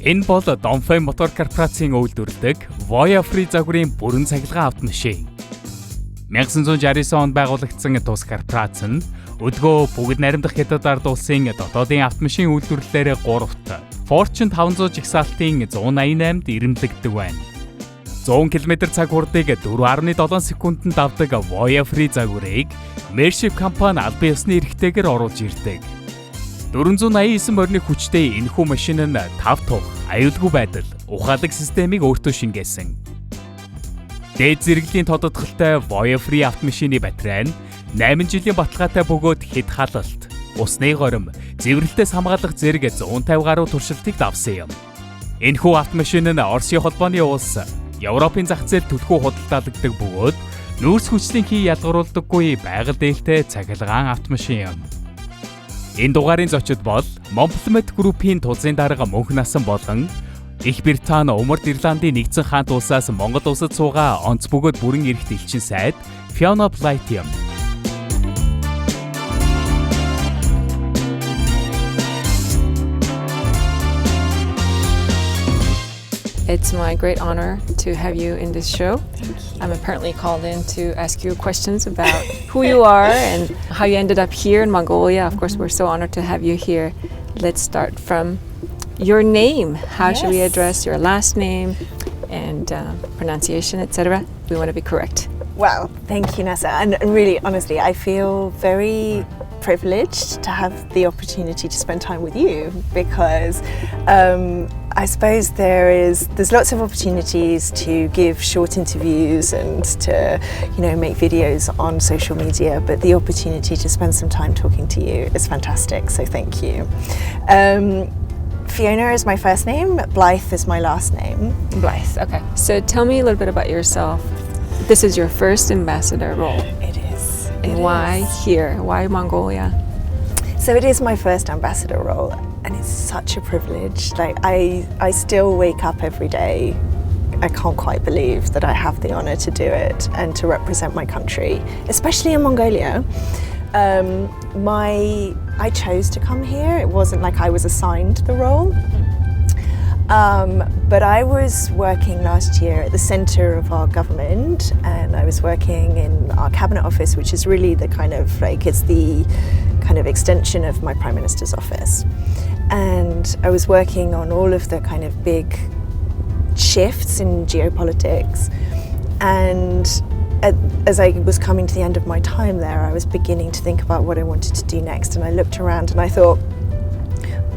Энэ бол Dongfeng мотор корпорацийн үйлдвэрлэдэг Voyah Free загварын бүрэн цахилгаан автомашин. 1969 онд байгуулагдсан тус корпорац нь өдгөө бүгд наримдах хятад улсын дотоодын автомашин үйлдвэрлэлээр 3-т Fortune 500 жигсаалтын 188-д ирэмлэгддэг байна. 100 км/цаг хурдыг 4.7 секундэд давдаг Voyah Free загварыг Mership компани албан ёсны эрхтэйгээр оруулж ирдэг. 489 морины хүчтэй энэхүү машин нь 5 тух, аюулгүй байдал, ухаалаг системийг өөртөө шингээсэн. Дээд зэрэглэлийн тодотголтой Voyah Free автомашины батарей нь 8 жилийн баталгаатай бөгөөд хэд халалт, усны горим, зэврэлтээс хамгаалах зэрэг 150 гаруй туршилтыг давсан юм. Энэхүү автомашин нь Оросын холбооны улс, Европын зах зээл түлхүү худалдаалагддаг бөгөөд нүүрс хүчлийн хий ялгаруулдаггүй байгаль дээлтэй цахилгаан автомашин юм. Энэ дугаарын зочид бол Монполимет Группийн ТУЗ-ийн дарга Н.Мөнхнасан болон Их Британи Умард Ирландын нэгдсэн хаант улсаас Монгол Улсад суугаа онц бөгөөд Бүрэн Эрхт Элчин сайд Фиона Блайт юм. It's my great honor to have you in this show. I'm apparently called in to ask you questions about who you are and how you ended up here in Mongolia. Of course, we're so honored to have you here. Let's start from your name. How should we address your last name and pronunciation, etc.? We want to be correct. Well, thank you, Nessa. And really, honestly, I feel very privileged to have the opportunity to spend time with you because I suppose there's lots of opportunities to give short interviews and to make videos on social media, but the opportunity to spend some time talking to you is fantastic, so thank you. Fiona is my first name, Blythe is my last name. Blythe, okay. So tell me a little bit about yourself. This is your first ambassador role. It is. Why here? Why Mongolia? So it is my first ambassador role and it's such a privilege. Like I still wake up every day. I can't quite believe that I have the honor to do it and to represent my country, especially in Mongolia. I chose to come here. It wasn't like I was assigned the role. But I was working last year at the centre of our government and I was working in our cabinet office, which is really the it's the kind of extension of my Prime Minister's office. And I was working on all of the kind of big shifts in geopolitics. And as I was coming to the end of my time there, I was beginning to think about what I wanted to do next. And I looked around and I thought,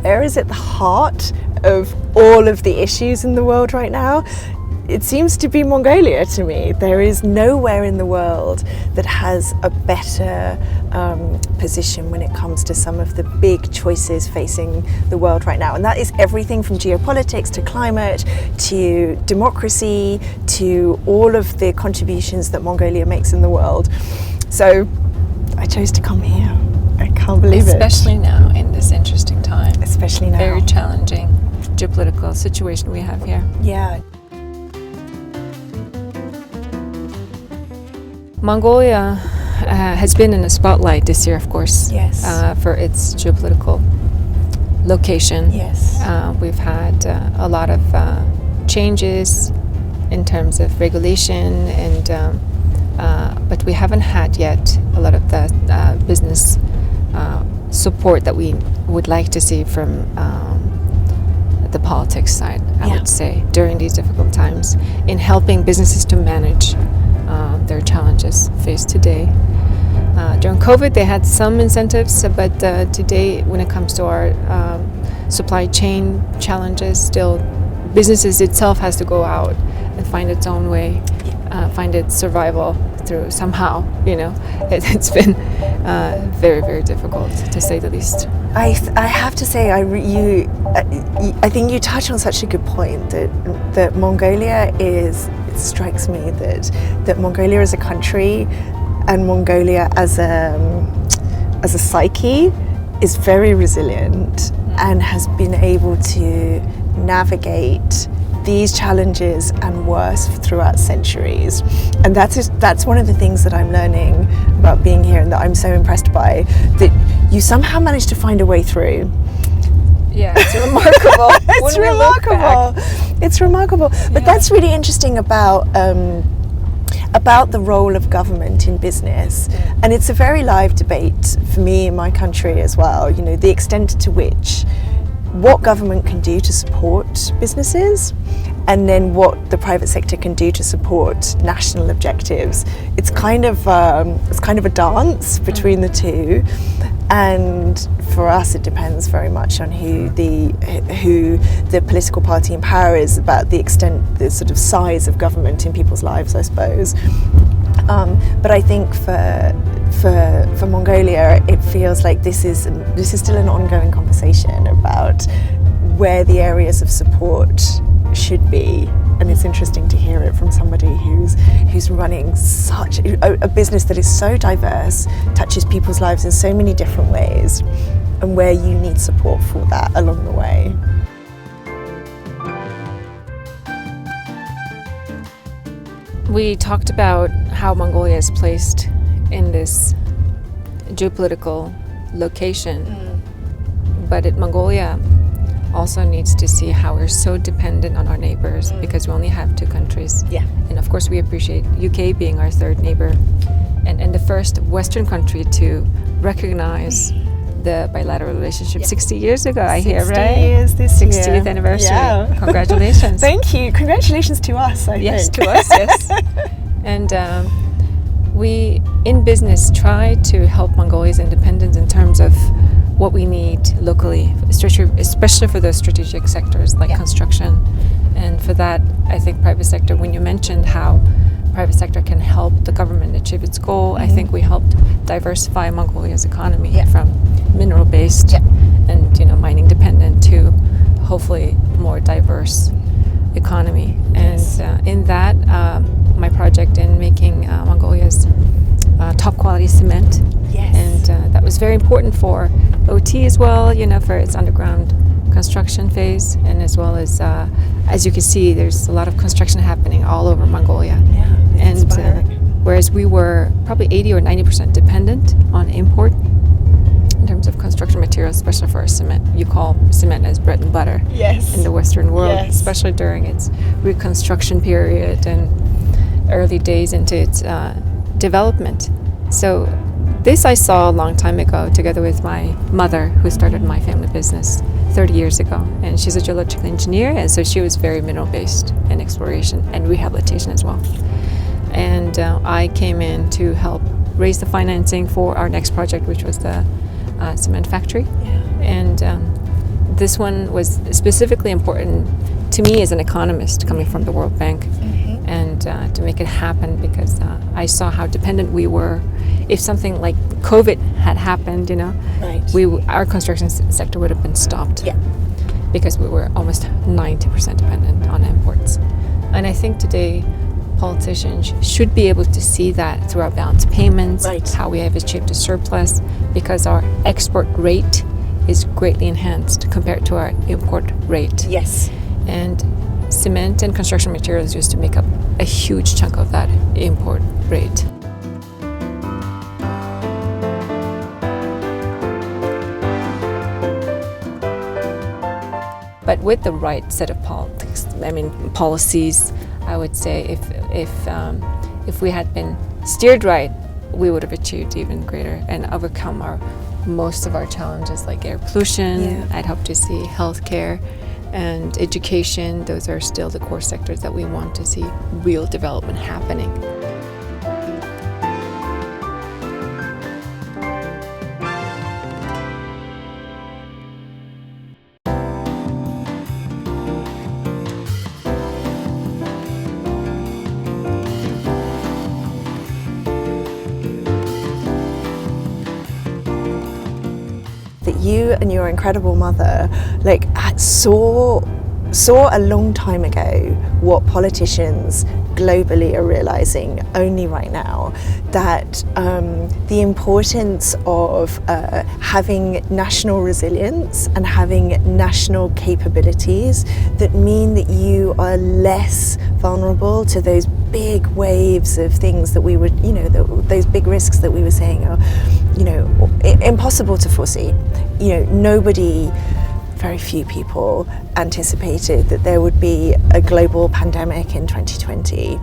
where is at the heart of all of the issues in the world right now? It seems to be Mongolia to me. There is nowhere in the world that has a better position when it comes to some of the big choices facing the world right now. And that is everything from geopolitics to climate to democracy to all of the contributions that Mongolia makes in the world. So I chose to come here. I can't believe Especially now in this interesting time. Especially now. Very challenging geopolitical situation we have here. Yeah. Mongolia has been in the spotlight this year, of course, yes. For its geopolitical location. Yes. We've had a lot of changes in terms of regulation, and but we haven't had yet a lot of the business support that we would like to see from the politics side, I would say, during these difficult times in helping businesses to manage their challenges faced today. During COVID, they had some incentives, but today, when it comes to our supply chain challenges, still businesses itself has to go out and find its own way, find its survival through somehow. It's been very, very difficult, to say the least. I have to say, I think you touch on such a good point that Mongolia is. It strikes me that Mongolia as a country and Mongolia as a psyche is very resilient and has been able to navigate these challenges and worse throughout centuries. And that's one of the things that I'm learning about being here and that I'm so impressed by, that you somehow managed to find a way through. Yeah, it's remarkable. It's When we look remarkable. back. It's remarkable. But Yeah. that's really interesting about the role of government in business. And it's a very live debate for me in my country as well, you know, the extent to which what government can do to support businesses and then what the private sector can do to support national objectives. It's kind of a dance between the two, and for us it depends very much on who the political party in power is, about the extent, the sort of size of government in people's lives, I suppose. But I think for Mongolia, it feels like this is still an ongoing conversation about where the areas of support should be, and it's interesting to hear it from somebody who's running such a business that is so diverse, touches people's lives in so many different ways, and where you need support for that along the way. We talked about how Mongolia is placed in this geopolitical location, but Mongolia also needs to see how we're so dependent on our neighbors because we only have two countries. Yeah. And of course we appreciate UK being our third neighbor and the first Western country to recognize the bilateral relationship 60 years ago, I hear, right? 60 years this 60th year. anniversary. Yeah. Congratulations. Thank you. Congratulations to us, I Yes, think. to us, yes. And we, in business, try to help Mongolia's independence in terms of what we need locally, especially for those strategic sectors like construction. And for that, I think private sector, when you mentioned how private sector can help the government achieve its goal, I think we helped diversify Mongolia's economy from mineral-based and mining dependent to hopefully more diverse economy. And in that, my project in making Mongolia's top quality cement. Yes. And that was very important for OT as well, for its underground construction phase, and as well as you can see, there's a lot of construction happening all over Mongolia. Yeah, it's inspiring. Whereas we were probably 80 or 90% dependent on import in terms of construction materials, especially for our cement. You call cement as bread and butter in the Western world, especially during its reconstruction period and early days into its development. So this I saw a long time ago together with my mother, who started my family business 30 years ago. And she's a geological engineer, and so she was very mineral-based in exploration and rehabilitation as well. And I came in to help raise the financing for our next project, which was the cement factory. And this one was specifically important to me as an economist coming from the World Bank, and to make it happen because I saw how dependent we were. If something like COVID had happened, our construction sector would have been stopped because we were almost 90% dependent on imports. And I think today politicians should be able to see that through our balance payments, how we have achieved a surplus, because our export rate is greatly enhanced compared to our import rate. Yes. And cement and construction materials used to make up a huge chunk of that import rate. But with the right set of policies, I would say if we had been steered right, we would have achieved even greater and overcome most of our challenges like air pollution. I'd hope to see healthcare and education. Those are still the core sectors that we want to see real development happening. That you and your incredible mother saw a long time ago what politicians globally are realizing only right now, that the importance of having national resilience and having national capabilities that mean that you are less vulnerable to those big waves of things that we would, those big risks that we were saying are, impossible to foresee. Nobody very few people anticipated that there would be a global pandemic in 2020.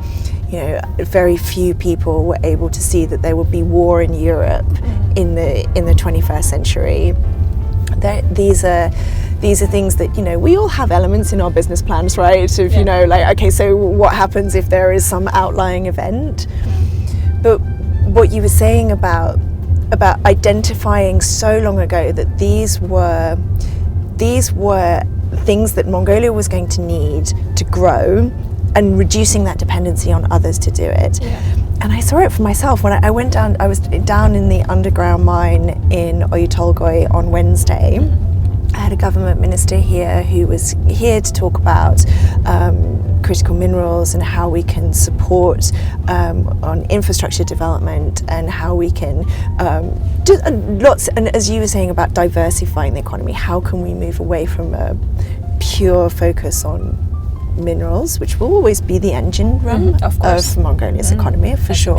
You know, very few people were able to see that there would be war in Europe in the 21st century. These are things that, you know, we all have elements in our business plans, right? Of, you know, like, okay, so what happens if there is some outlying event? But what you were saying about identifying so long ago that these were things that Mongolia was going to need to grow, and reducing that dependency on others to do it. And I saw it for myself when I went down. I was down in the underground mine in Oyutolgoi on Wednesday. I had a government minister here who was here to talk about critical minerals and how we can support on infrastructure development, and how we can do lots. And as you were saying about diversifying the economy, how can we move away from a pure focus on minerals, which will always be the engine room of Mongolia's economy, for sure.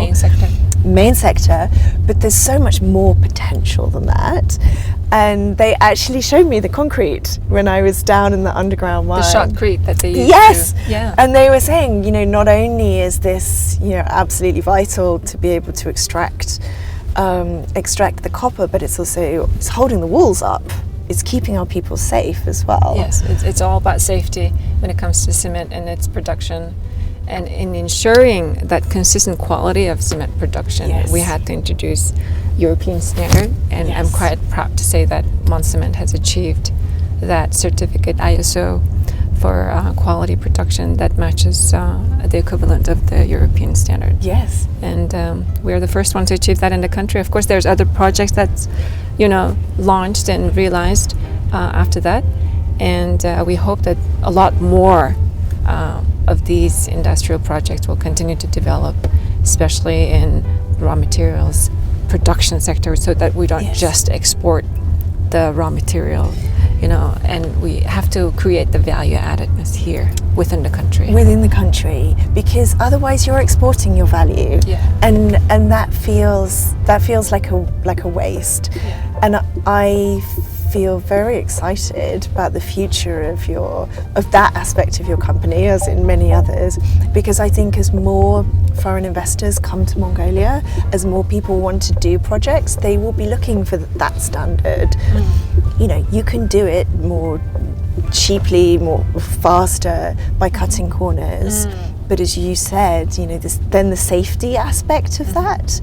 Main sector, but there's so much more potential than that. And they actually showed me the concrete when I was down in the underground mine. The shotcrete that they used. Yes, yeah. And they were saying, you know, not only is this, you know, absolutely vital to be able to extract the copper, but it's holding the walls up. It's keeping our people safe as well. Yes, it's all about safety when it comes to cement and its production. And in ensuring that consistent quality of cement production, we had to introduce European standard. And I'm quite proud to say that Mon Cement has achieved that certificate ISO for quality production that matches the equivalent of the European standard. Yes. And we're the first ones to achieve that in the country. Of course, there's other projects that's, you know, launched and realized after that. And we hope that a lot more of these industrial projects will continue to develop, especially in raw materials production sector, so that we don't just export the raw material, you know, and we have to create the value addedness here within the country. Within the country, because otherwise you're exporting your value, and that feels like a waste. And I feel very excited about the future of that aspect of your company, as in many others, because I think as more foreign investors come to Mongolia, as more people want to do projects, they will be looking for that standard. You know, you can do it more cheaply, more faster by cutting corners. But as you said, you know, then the safety aspect of that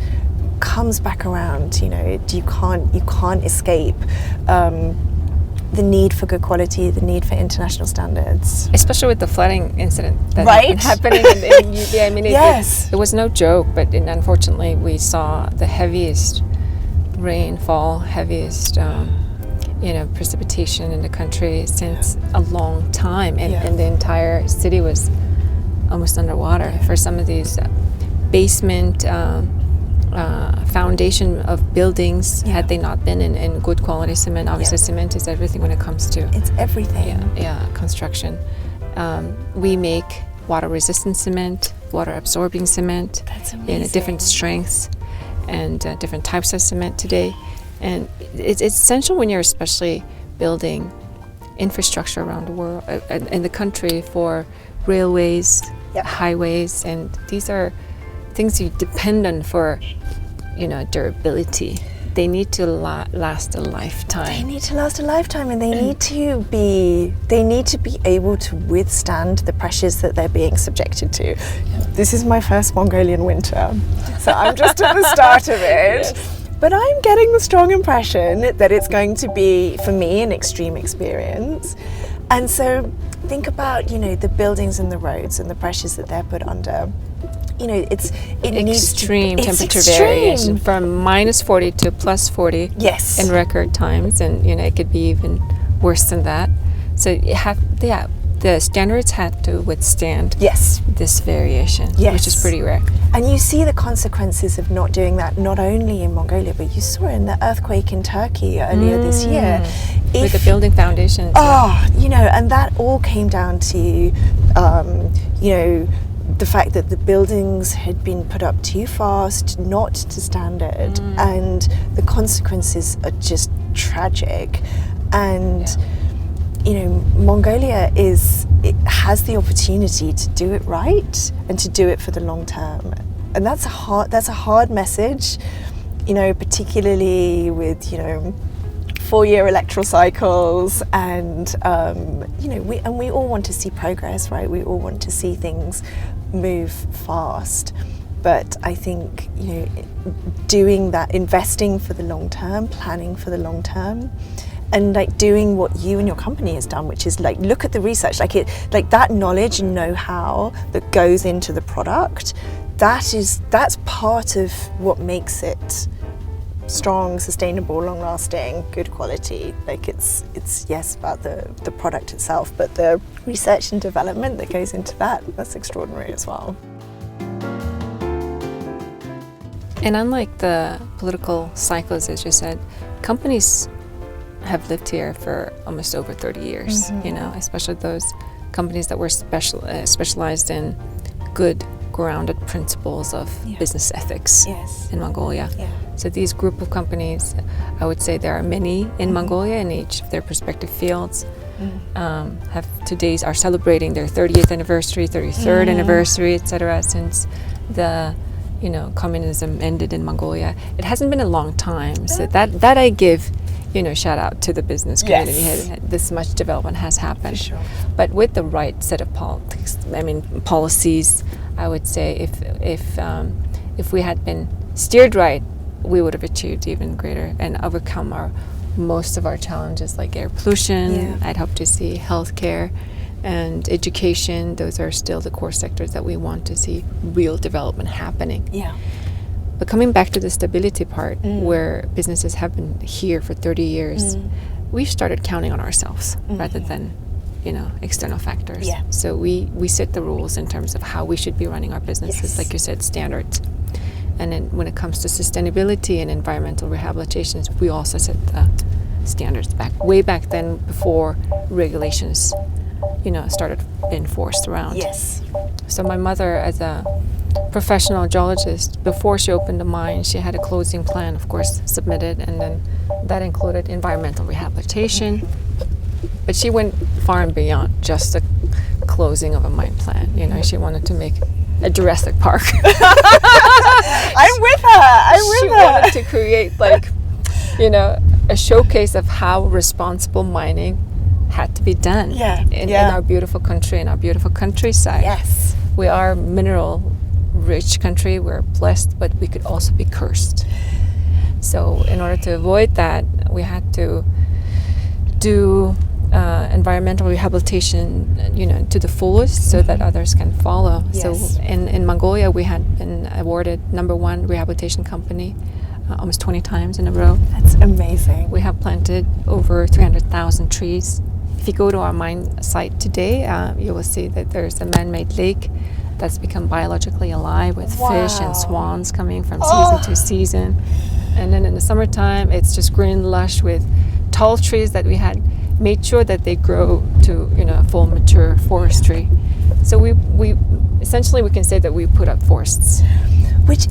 comes back around. You know, you can't escape the need for good quality, the need for international standards, especially with the flooding incident that's been happening in I mean, it was no joke, but unfortunately we saw the heaviest rainfall, heaviest you know, precipitation in the country since a long time, and the entire city was almost underwater for some of these basement foundation of buildings. Had they not been in good quality cement, obviously cement is everything when it comes to it's everything. Construction. We make water resistant cement, water absorbing cement. That's amazing. In different strengths and different types of cement today. And it's essential when you're especially building infrastructure around the world, in the country, for railways, highways, and these are things you depend on for, you know, durability. They need to last a lifetime. They need to last a lifetime, and they need to be able to withstand the pressures that they're being subjected to. This is my first Mongolian winter, so I'm just at the start of it. But I'm getting the strong impression that it's going to be, for me, an extreme experience. And so think about, you know, the buildings and the roads and the pressures that they're put under. You know, it needs extreme temperature variation from minus 40 to plus 40 in record times, and you know it could be even worse than that. So the standards had to withstand this variation, which is pretty rare. And you see the consequences of not doing that, not only in Mongolia, but you saw in the earthquake in Turkey earlier this year. With the building foundations. You know, and that all came down to, you know, the fact that the buildings had been put up too fast, not to standard, and the consequences are just tragic. And Mongolia has the opportunity to do it right and to do it for the long term, and that's a hard message, particularly with 4-year electoral cycles, and we all want to see progress, right? We all want to see things move fast. But I think doing that, investing for the long term, planning for the long term, and doing what you and your company has done, which is look at the research, that knowledge and know-how that goes into the product. That's part of what makes it strong, sustainable, long-lasting, good quality. It's yes about the product itself, but the research and development that goes into that's extraordinary as well. And unlike the political cycles, as you said, companies have lived here for almost over 30 years, especially those companies that were specialized in good, grounded principles of business ethics in Mongolia. Yeah. So these group of companies, I would say there are many in Mongolia in each of their respective fields, are celebrating their 30th anniversary, 33rd anniversary, etc. since the communism ended in Mongolia. It hasn't been a long time, so that I give shout out to the business community. Yes. This much development has happened. For sure. But with the right set of policies, I would say if we had been steered right, we would have achieved even greater and overcome most of our challenges like air pollution. Yeah. I'd hope to see healthcare and education. Those are still the core sectors that we want to see real development happening. Yeah. But coming back to the stability part, where businesses have been here for 30 years, we've started counting on ourselves rather than, external factors. Yeah. So we set the rules in terms of how we should be running our businesses, Yes. like you said, standards. And then when it comes to sustainability and environmental rehabilitations, we also set the standards way back then before regulations, started being forced around. Yes. So my mother, as a professional geologist, before she opened the mine, she had a closing plan, of course, submitted, and then that included environmental rehabilitation. But she went far and beyond just the closing of a mine plan. She wanted to make a Jurassic Park. I'm with her. She wanted to create a showcase of how responsible mining had to be done in our beautiful country, in our beautiful countryside. Yes. We are mineral rich country, we're blessed, but we could also be cursed. So in order to avoid that, we had to do environmental rehabilitation, to the fullest, so that others can follow. Yes. So in Mongolia, we had been awarded #1 rehabilitation company almost 20 times in a row. That's amazing. We have planted over 300,000 trees. If you go to our mine site today, you will see that there's a man-made lake that's become biologically alive with fish and swans coming from season to season. And then in the summertime, it's just green, lush with tall trees that we had made sure that they grow to full mature forestry. So we essentially we can say that we put up forests. Which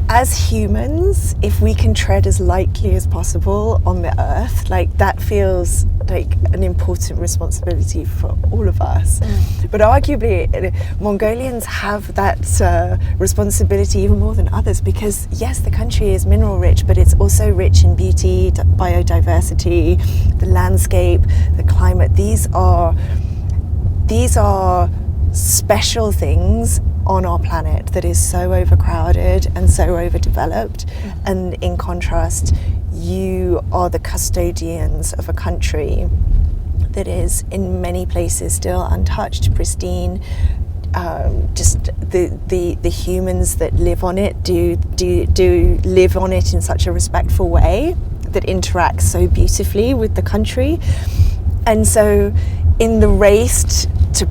as humans, if we can tread as lightly as possible on the earth, that feels like an important responsibility for all of us. But arguably, Mongolians have that responsibility even more than others, because yes, the country is mineral rich, but it's also rich in beauty, biodiversity, the landscape, the climate. These are special things on our planet that is so overcrowded and so overdeveloped. And in contrast, you are the custodians of a country that is in many places still untouched, pristine. Just the humans that live on it do live on it in such a respectful way that interacts so beautifully with the country. And so in the race to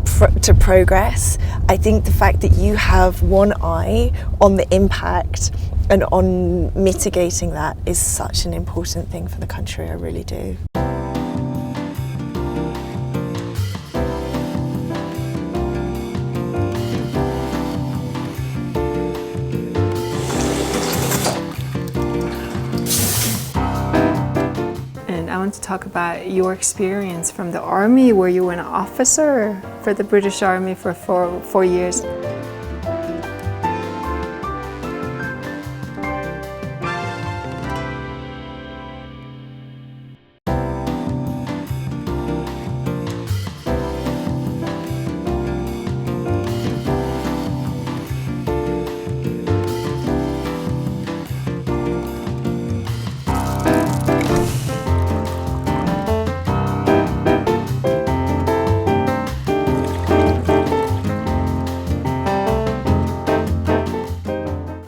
progress, I think the fact that you have one eye on the impact and on mitigating that is such an important thing for the country. I really do. want to talk about your experience from the army, where you were an officer for the British Army for four years.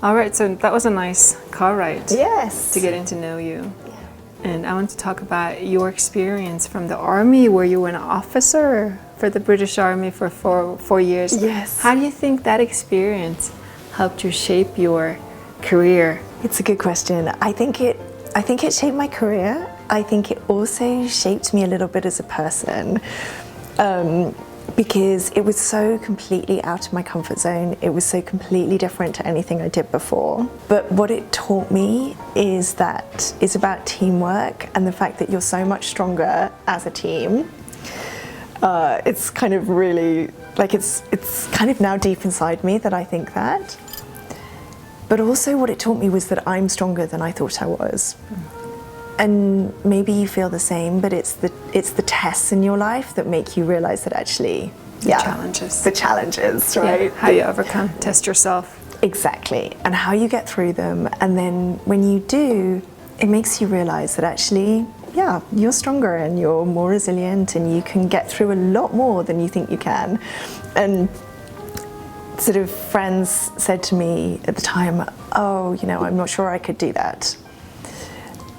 All right, so that was a nice car ride. Yes. To getting to know you. And I want to talk about your experience from the army, where you were an officer for the British Army for four years. Yes. How do you think that experience helped you shape your career? It's a good question. I think it shaped my career. I think it also shaped me a little bit as a person. Because it was so completely out of my comfort zone. It was so completely different to anything I did before. But what it taught me is that it's about teamwork and the fact that you're so much stronger as a team. It's kind of really, like it's kind of now deep inside me that I think that. But also what it taught me was that I'm stronger than I thought I was. And maybe you feel the same, but it's the tests in your life that make you realize that actually, the challenges, right? Yeah, how you overcome, test yourself. Exactly, and how you get through them. And then when you do, it makes you realize that actually, yeah, you're stronger and you're more resilient and you can get through a lot more than you think you can. And sort of friends said to me at the time, oh, I'm not sure I could do that.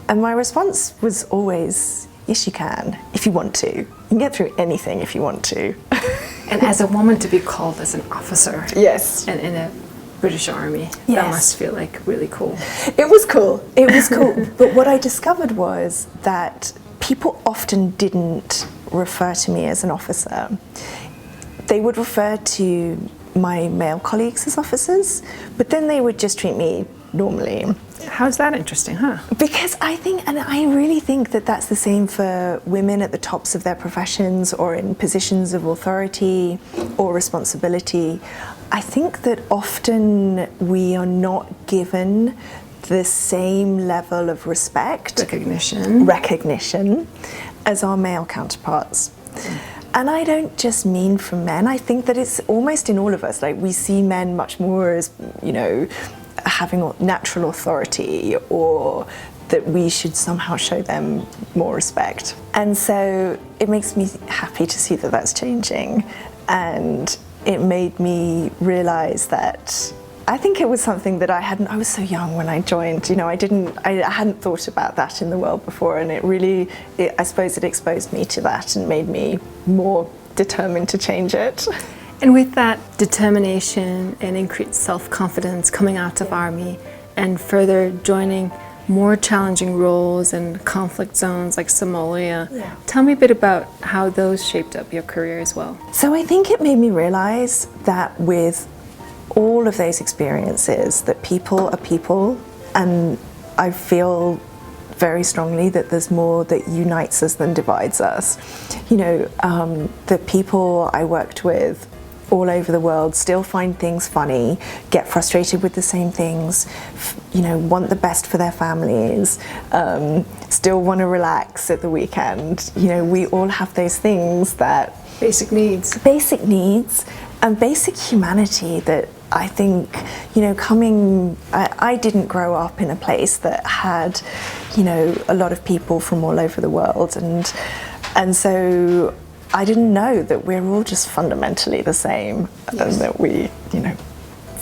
And my response was always, yes, you can, if you want to. You can get through anything if you want to. And as a woman, to be called as an officer. Yes. And in a British Army, yes. That must feel like really cool. It was cool. It was cool. But what I discovered was that people often didn't refer to me as an officer. They would refer to my male colleagues as officers, but then they would just treat me normally. How's that interesting, huh? Because I really think that that's the same for women at the tops of their professions or in positions of authority or responsibility. I think that often we are not given the same level of respect, recognition as our male counterparts. And I don't just mean from men. I think that it's almost in all of us. Like, we see men much more as, having natural authority, or that we should somehow show them more respect. And so it makes me happy to see that that's changing. And it made me realize that I think it was something that I was so young when I joined, I hadn't thought about that in the world before, and I suppose it exposed me to that and made me more determined to change it. And with that determination and increased self-confidence coming out of Army and further joining more challenging roles and conflict zones like Somalia, tell me a bit about how those shaped up your career as well. So I think it made me realize that with all of those experiences, that people are people, and I feel very strongly that there's more that unites us than divides us. The people I worked with all over the world still find things funny, get frustrated with the same things, want the best for their families, still want to relax at the weekend. We all have those things that... Basic needs and basic humanity that I think, I didn't grow up in a place that had, a lot of people from all over the world, and so I didn't know that we're all just fundamentally the same, and that we,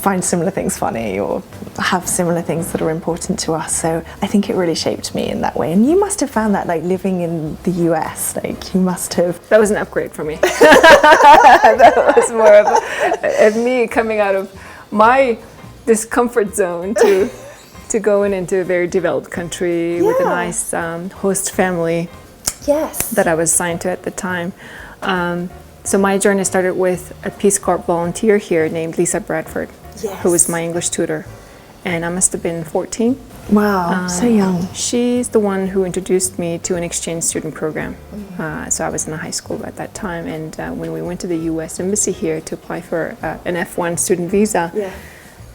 find similar things funny or have similar things that are important to us. So I think it really shaped me in that way. And you must have found that, like, living in the US, like, you must have... That was an upgrade for me. That was more of me coming out of my discomfort zone to going into a very developed country with a nice host family that I was assigned to at the time. So my journey started with a Peace Corps volunteer here named Lisa Bradford, who was my English tutor. And I must have been 14. Wow, so young. She's the one who introduced me to an exchange student program. So I was in high school at that time, and when we went to the U.S. Embassy here to apply for an F1 student visa,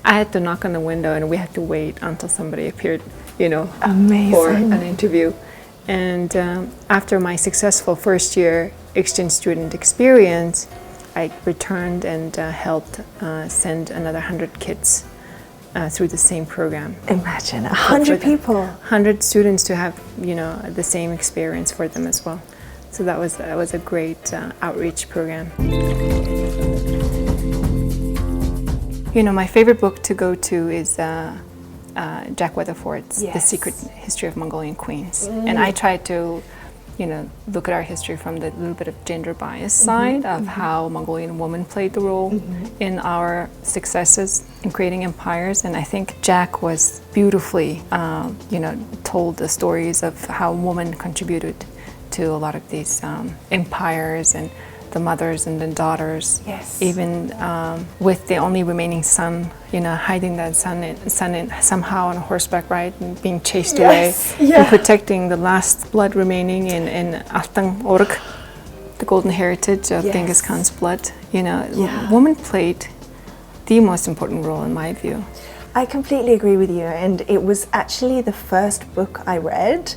I had to knock on the window, and we had to wait until somebody appeared, Amazing. for an interview. And after my successful first year exchange student experience, I returned and helped send another 100 kids through the same program. Imagine 100 people. 100 students to have, the same experience for them as well. So that was a great outreach program. My favorite book to go to is Jack Weatherford's The Secret History of Mongolian Queens. And I tried to, look at our history from the little bit of gender bias side of how Mongolian women played the role in our successes in creating empires. And I think Jack was beautifully, told the stories of how women contributed to a lot of these empires, and the mothers and the daughters. Yes. Even with the only remaining son, hiding that son somehow on a horseback ride and being chased away, and protecting the last blood remaining in Altang Org, the golden heritage of Genghis Khan's blood. Women played the most important role in my view. I completely agree with you, and it was actually the first book I read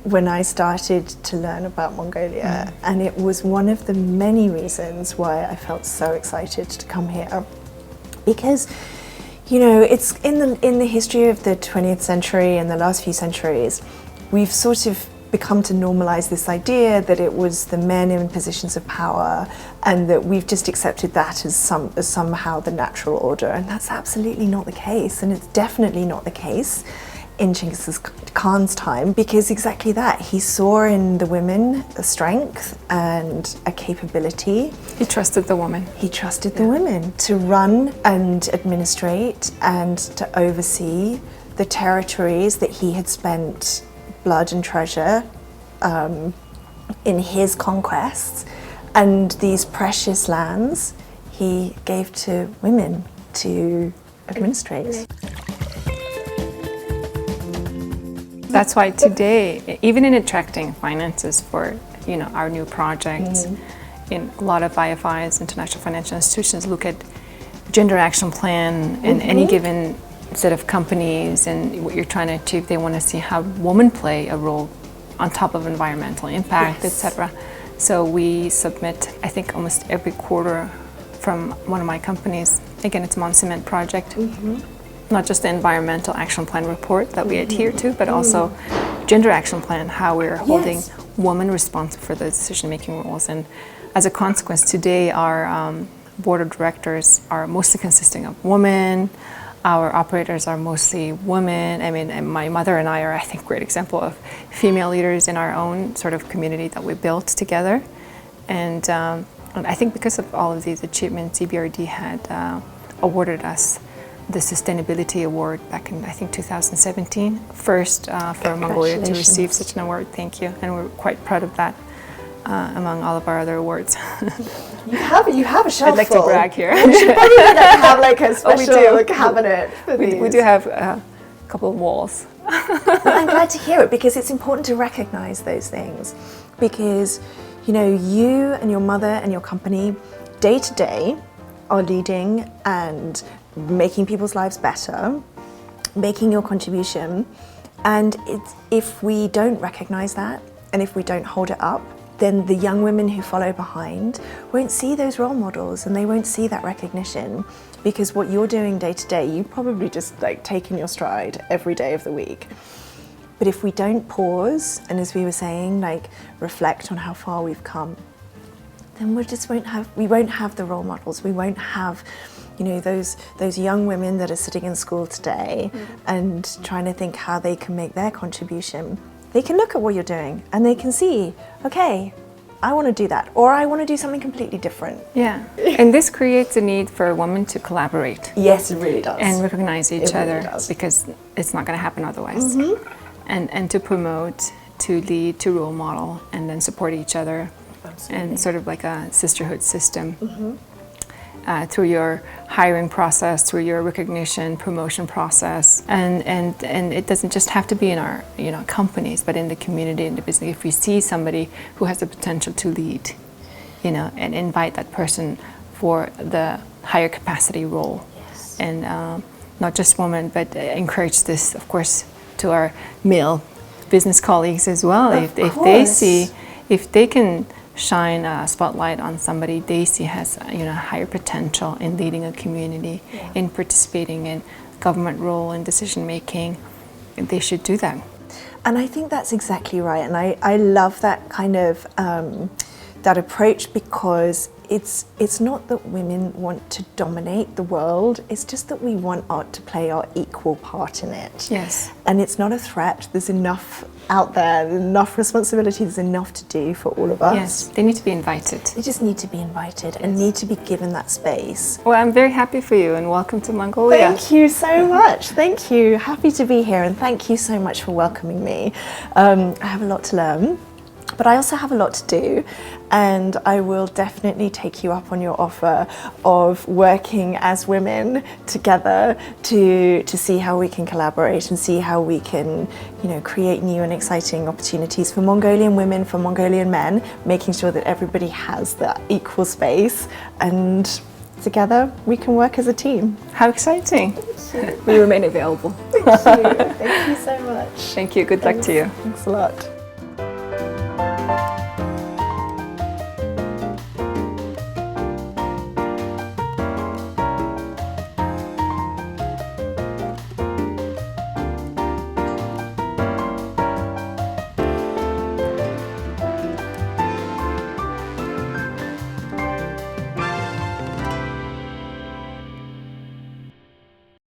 when I started to learn about Mongolia, and it was one of the many reasons why I felt so excited to come here, because it's in the history of the 20th century and the last few centuries, we've sort of become to normalize this idea that it was the men in positions of power, and that we've just accepted that as somehow the natural order, and that's absolutely not the case, and it's definitely not the case in Genghis Khan's time, because exactly that, he saw in the women a strength and a capability. He trusted the woman. He trusted the women to run and administrate and to oversee the territories that he had spent blood and treasure in his conquests, and these precious lands he gave to women to administrate. That's why today, even in attracting finances for our new projects, in a lot of IFIs, international financial institutions, look at gender action plan in any given set of companies and what you're trying to achieve. They want to see how women play a role on top of environmental impact, etc. So we submit, I think, almost every quarter from one of my companies. Again, it's Mon Cement project. Not just the environmental action plan report that we adhere to, but also gender action plan, how we're holding women responsible for the decision-making roles. And as a consequence, today our board of directors are mostly consisting of women. Our operators are mostly women. I mean, and my mother and I are, I think, a great example of female leaders in our own sort of community that we built together. And I think because of all of these achievements, EBRD had awarded us the Sustainability Award back in, I think, 2017. First for Mongolia to receive such an award. Thank you. And we're quite proud of that among all of our other awards. You have a shelf I'd like full. to brag here. We should probably have like a special cabinet for these. We do have a couple of walls. Well, I'm glad to hear it, because it's important to recognize those things, because you and your mother and your company day to day are leading and making people's lives better, making your contribution, and if we don't recognize that and if we don't hold it up, then the young women who follow behind won't see those role models and they won't see that recognition, because what you're doing day to day, you probably just like take in your stride every day of the week. But if we don't pause and, as we were saying, like reflect on how far we've come, then we won't have the role models. We won't have those young women that are sitting in school today and trying to think how they can make their contribution. They can look at what you're doing and they can see, okay, I want to do that, or I want to do something completely different. Yeah, and this creates a need for women to collaborate. Yes, it really does. And recognize each other, really does. Because it's not going to happen otherwise. And to promote, to lead, to role model, and then support each other. Absolutely. And sort of like a sisterhood system. through your hiring process, through your recognition, promotion process, and it doesn't just have to be in our companies, but in the community, in the business. If we see somebody who has the potential to lead, and invite that person for the higher capacity role, and not just women, but encourage this, of course, to our male business colleagues as well. If they can shine a spotlight on somebody they see has higher potential in leading a community, in participating in government role in decision making, they should do that. And I think that's exactly right. And I love that kind of that approach, because it's not that women want to dominate the world, it's just that we want art to play our equal part in it. Yes. And it's not a threat. There's enough out there, enough responsibility, there's enough to do for all of us. Yes, they need to be invited. They just need to be invited and need to be given that space. Well, I'm very happy for you, and welcome to Mongolia. Thank you so much. Thank you. Happy to be here, and thank you so much for welcoming me. I have a lot to learn, but I also have a lot to do, and I will definitely take you up on your offer of working as women together to see how we can collaborate and see how we can, create new and exciting opportunities for Mongolian women, for Mongolian men, making sure that everybody has that equal space, and together we can work as a team. How exciting. We remain available. Thank you. Thank you so much. Thank you. Good luck to you. Thanks a lot.